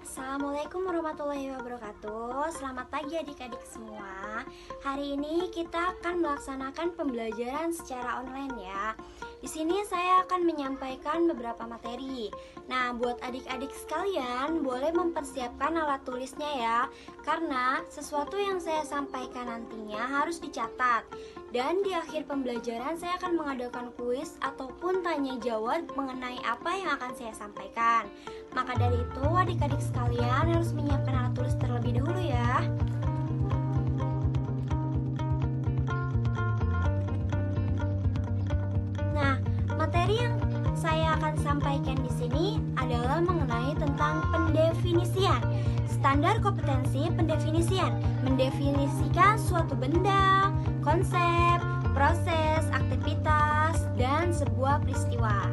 Assalamualaikum warahmatullahi wabarakatuh. Selamat pagi adik-adik semua. Hari ini kita akan melaksanakan pembelajaran secara online ya. Di sini saya akan menyampaikan beberapa materi. Nah, buat adik-adik sekalian boleh mempersiapkan alat tulisnya ya. Karena sesuatu yang saya sampaikan nantinya harus dicatat. Dan di akhir pembelajaran saya akan mengadakan kuis ataupun tanya jawab mengenai apa yang akan saya sampaikan. Maka dari itu adik-adik sekalian harus menyiapkan alat tulis terlebih dahulu ya. Nah, materi yang saya akan sampaikan di sini adalah mengenai tentang pendefinisian. Standar kompetensi pendefinisian mendefinisikan suatu benda, konsep, proses, aktivitas, dan sebuah peristiwa.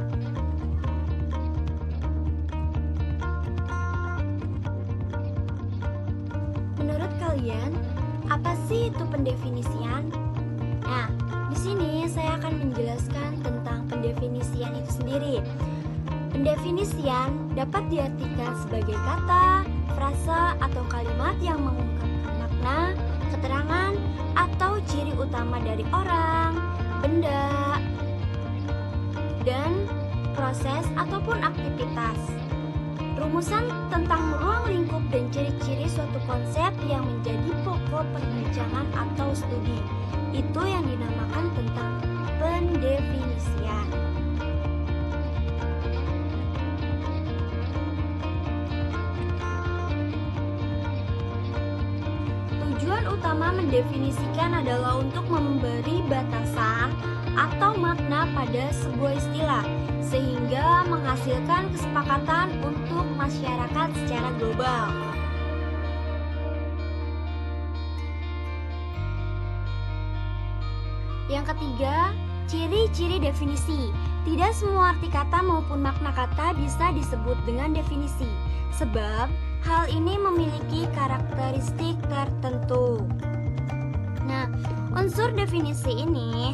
Menurut kalian, apa sih itu pendefinisian? Nah, di sini saya akan menjelaskan tentang pendefinisian itu sendiri. Pendefinisian dapat diartikan sebagai kata, frasa, atau kalimat yang mengungkapkan makna, keterangan, atau ciri utama dari orang, benda, dan proses ataupun aktivitas. Rumusan tentang ruang lingkup dan ciri-ciri suatu konsep yang menjadi pokok perbincangan atau studi. Itu yang dinamakan tentang pendefinisian. Tujuan utama mendefinisikan adalah untuk memberi batasan atau makna pada sebuah istilah, sehingga menghasilkan kesepakatan untuk masyarakat secara global. Yang ketiga, ciri-ciri definisi. Tidak semua arti kata maupun makna kata bisa disebut dengan definisi, sebab hal ini memiliki karakteristik tertentu. Nah, unsur definisi ini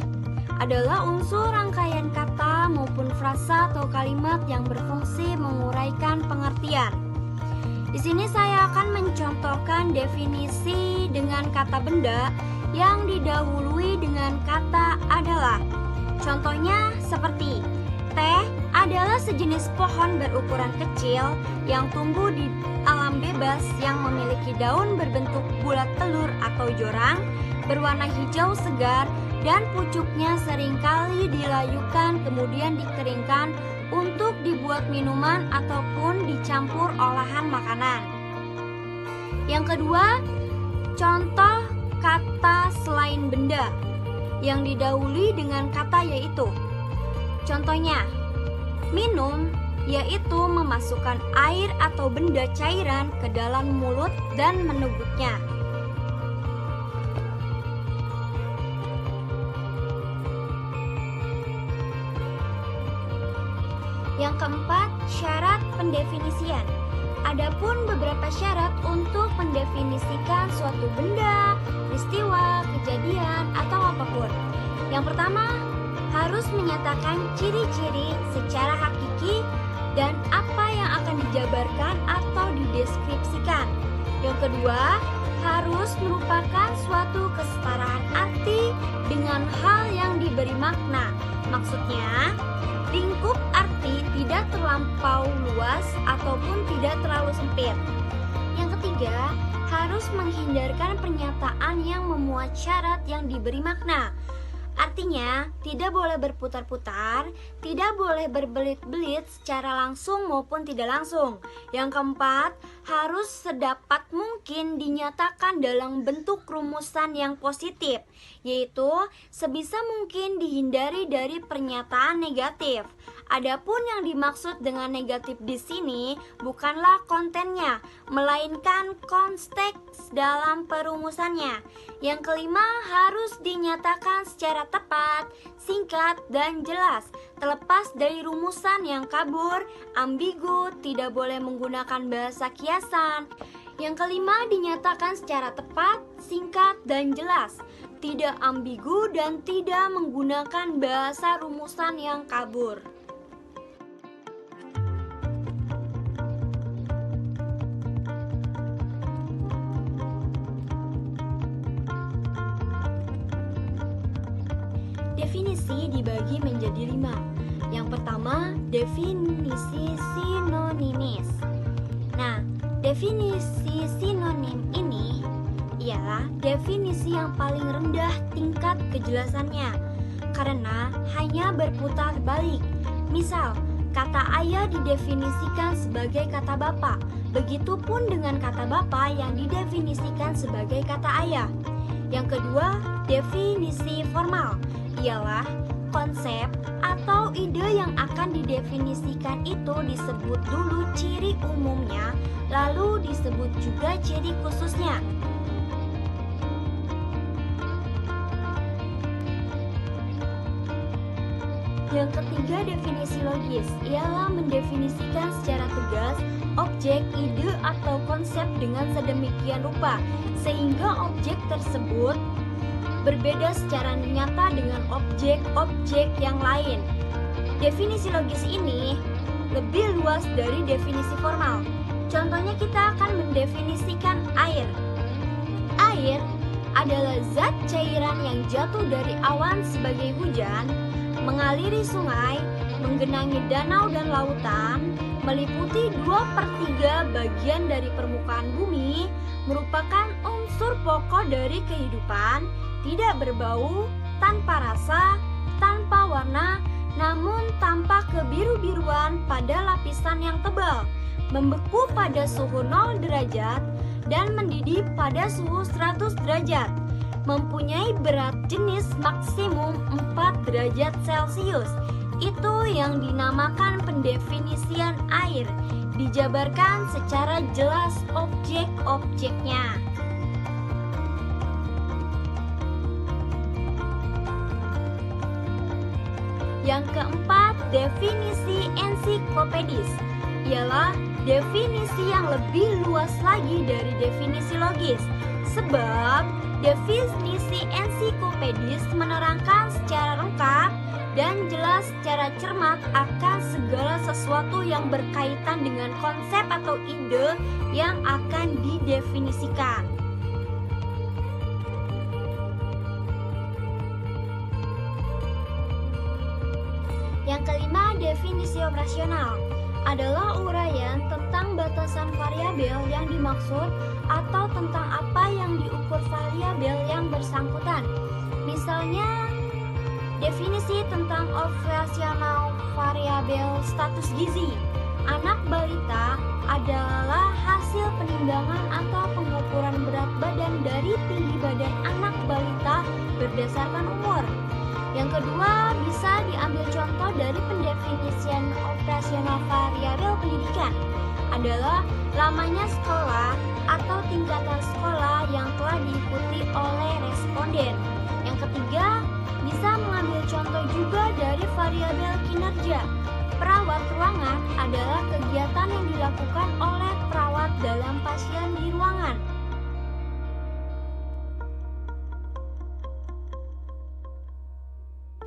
adalah unsur rangkaian kata maupun frasa atau kalimat yang berfungsi menguraikan pengertian. Di sini saya akan mencontohkan definisi dengan kata benda yang didahului dengan kata adalah. Contohnya seperti teh adalah sejenis pohon berukuran kecil yang tumbuh di alam bebas yang memiliki daun berbentuk bulat telur atau jorang, berwarna hijau segar, dan pucuknya seringkali dilayukan kemudian dikeringkan untuk dibuat minuman ataupun dicampur olahan makanan. Yang kedua, contoh kata selain benda yang didahului dengan kata yaitu. Contohnya, minum yaitu memasukkan air atau benda cairan ke dalam mulut dan meneguknya. Yang keempat, syarat pendefinisian. Adapun beberapa syarat untuk mendefinisikan suatu benda, peristiwa, kejadian, atau apapun. Yang pertama, harus menyatakan ciri-ciri secara hakiki dan apa yang akan dijabarkan atau dideskripsikan. Yang kedua, harus merupakan suatu kesetaraan arti dengan hal yang diberi makna. Maksudnya, lingkup arti tidak terlampau luas ataupun tidak terlalu sempit. Yang ketiga, harus menghindarkan pernyataan yang memuat syarat yang diberi makna. Artinya, tidak boleh berputar-putar, tidak boleh berbelit-belit secara langsung maupun tidak langsung. Yang keempat, harus sedapat mungkin dinyatakan dalam bentuk rumusan yang positif, yaitu sebisa mungkin dihindari dari pernyataan negatif. Adapun yang dimaksud dengan negatif di sini bukanlah kontennya, melainkan konteks dalam perumusannya. Yang kelima, harus dinyatakan secara tepat, singkat, dan jelas, terlepas dari rumusan yang kabur, ambigu, tidak boleh menggunakan bahasa kiasan. Yang kelima, dinyatakan secara tepat, singkat, dan jelas, tidak ambigu dan tidak menggunakan bahasa rumusan yang kabur. dibagi menjadi 5. Yang pertama, definisi sinonimis. Nah, definisi sinonim ini ialah definisi yang paling rendah tingkat kejelasannya karena hanya berputar balik. Misal, kata ayah didefinisikan sebagai kata bapak, begitupun dengan kata bapak yang didefinisikan sebagai kata ayah. Yang kedua, definisi formal ialah konsep atau ide yang akan didefinisikan itu disebut dulu ciri umumnya, lalu disebut juga ciri khususnya. Yang ketiga, definisi logis ialah mendefinisikan secara tegas objek, ide, atau konsep dengan sedemikian rupa sehingga objek tersebut berbeda secara nyata dengan objek-objek yang lain. Definisi logis ini lebih luas dari definisi formal. Contohnya kita akan mendefinisikan air. Air adalah zat cairan yang jatuh dari awan sebagai hujan, mengaliri sungai, menggenangi danau dan lautan, meliputi 2/3 bagian dari permukaan bumi, merupakan unsur pokok dari kehidupan, tidak berbau, tanpa rasa, tanpa warna, namun tampak kebiru-biruan pada lapisan yang tebal, membeku pada suhu 0 derajat, dan mendidih pada suhu 100 derajat. Mempunyai berat jenis maksimum 4 derajat Celcius. Itu yang dinamakan pendefinisian air. Dijabarkan secara jelas objek-objeknya. Yang keempat, definisi ensiklopedis ialah definisi yang lebih luas lagi dari definisi logis. Sebab definisi ensiklopedis menerangkan secara lengkap dan jelas secara cermat akan segala sesuatu yang berkaitan dengan konsep atau ide yang akan didefinisikan. Yang kelima, definisi operasional adalah uraian tentang batasan variabel yang dimaksud atau tentang apa yang diukur variabel yang bersangkutan. Misalnya, definisi tentang operasional variabel status gizi. Anak balita adalah hasil penimbangan atau pengukuran berat badan dari tinggi badan anak balita berdasarkan umur. Yang kedua, bisa diambil contoh dari pendefinisian operasional variabel pendidikan adalah lamanya sekolah atau tingkatan sekolah yang telah diikuti oleh responden. Yang ketiga, bisa mengambil contoh juga dari variabel kinerja. Perawat ruangan adalah kegiatan yang dilakukan oleh perawat dalam pasien di ruangan.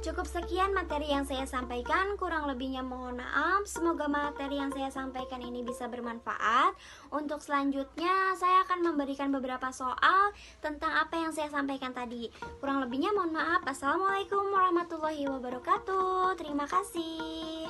Cukup sekian materi yang saya sampaikan, kurang lebihnya mohon maaf. Semoga materi yang saya sampaikan ini bisa bermanfaat. Untuk selanjutnya saya akan memberikan beberapa soal tentang apa yang saya sampaikan tadi. Kurang lebihnya mohon maaf. Assalamualaikum warahmatullahi wabarakatuh. Terima kasih.